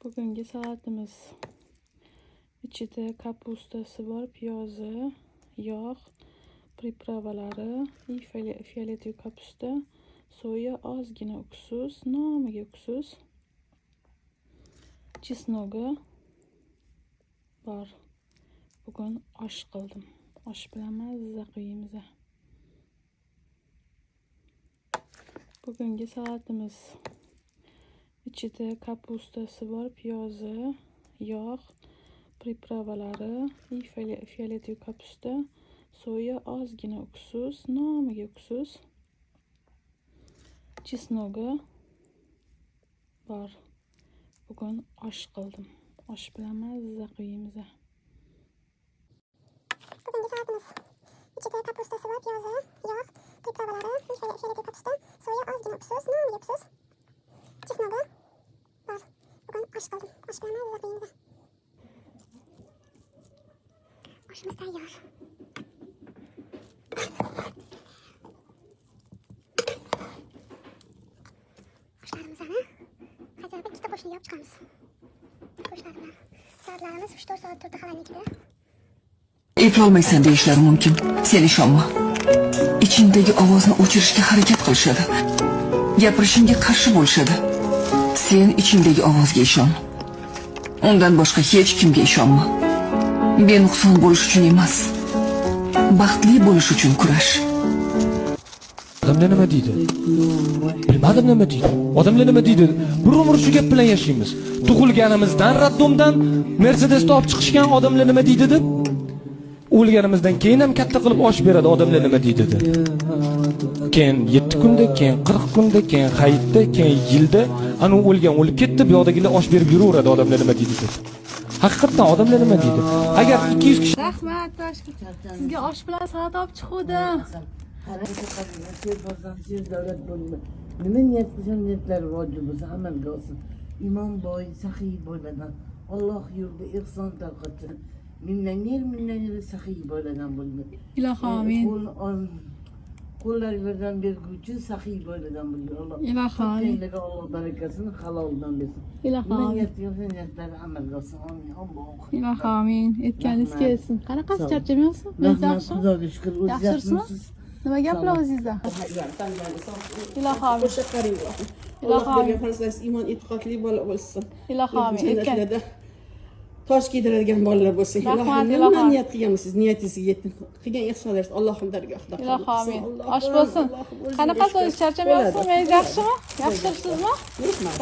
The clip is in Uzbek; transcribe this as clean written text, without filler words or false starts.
Bugungi salatimiz ichida kapustasi bor, piyozi, yog', pripravalari, fiyoletiy kapusta, soya, ozgina uksus, nomiga uksus, chesnogi bor. Bugun osh qildim. Osh bilan mazza qilamiz. Bugungi salatimiz ichida kapustasi bor, piyozi, yog', pripravalari, fiyoletiy kapusta, soya, ozgina uksus, nomiga uksus, chesnogi bor. Bugun osh qildim. Osh bilan mazza qilamiz. Bugungi salatimiz ichida kapustasi bor, piyozi, yog', pripravalari, fiyoletiy kapusta, soya, ozgina uksus, nomiga uksus, chesnogi bor. Bugun osh qildim. Osh bilan mazza qilamiz. Oshimiz tayyor. Qushlarimizni hajab ikkita qo'shni yopib chiqamiz. Qushlar bilan soatlarimiz 3-4 soat turdi xalanikida. Eplolmaysan deyishlari mumkin. Sen ishonma. Ichingdagi ovozni o'chirishga harakat qilishadi. Gapirishingga qarshi bo'lishadi. Sen ichingdagi ovozga ishon. Undan boshqa hech kimga ishonma. Benuqson bo'lish uchun emas, baxtli bo'lish uchun kurash. Odamlar nima deydi? Bilmadim nima deydi. Odamlar nima deydi? Bir umr shu gap bilan yashaymiz. Tug'ilganimizdan raddomdan Mercedesni olib chiqishgan odamlar nima deydi deb. O'lganimizdan keyin ham katta qilib osh beradi odamlar nima deydi deb. Keyin 7 kunda, keyin 40 kunda, keyin hayitda, keyin yilda ana o'lgan o'lib ketdi, bu yoqdagilar osh berib yuraveradi odamlar nima deydi deb. Haqiqatan odamlar nima deydi? Agar 200 kishi Rahmat, sizga osh bilan salat olib chiqdim. Nima niyat qilsam niyatlari vojib bo'lsa amalga olsin. Imon boy, saxiy bo'ladan. Alloh yo'lida ihson tarqatsin. Minnanger saxiy bo'ladan bo'ldi. Ilohi amin. Qo'llaringizdan berguvchi saxiy bo'ladan bo'ldi. Alloh. Ilohi amin. Alloh barakasini haloldan bersin. Ilohi amin. Niyat qilsa niyatlari amalga olsin. Amin. Alloh. Ilohi amin. Aytganingiz kelsin. Qanaqasiz, charchamayapsizmi? Men yaxshimi? Xudoga shukr. Yaxshimisiz? Nima gaplar o'zingizda? Ilohi amin. Alloh bergan farzandingiz iymon e'tiqodli bola bo'lsin. Ilohi amin. Jannatlarda tosh kiydiradigan bolalar bo'lsin. Rahmat, Nima ilohim. niyat qilganmisiz? Niyatingizga yetdi. Qilgan ihsonlaringiz Allohning dargohida. Ilohi amin. Osh bo'lsin. Qanaqasiz, charchamayapsizmi? Men yaxshimi? Yaxshi turibsizmi?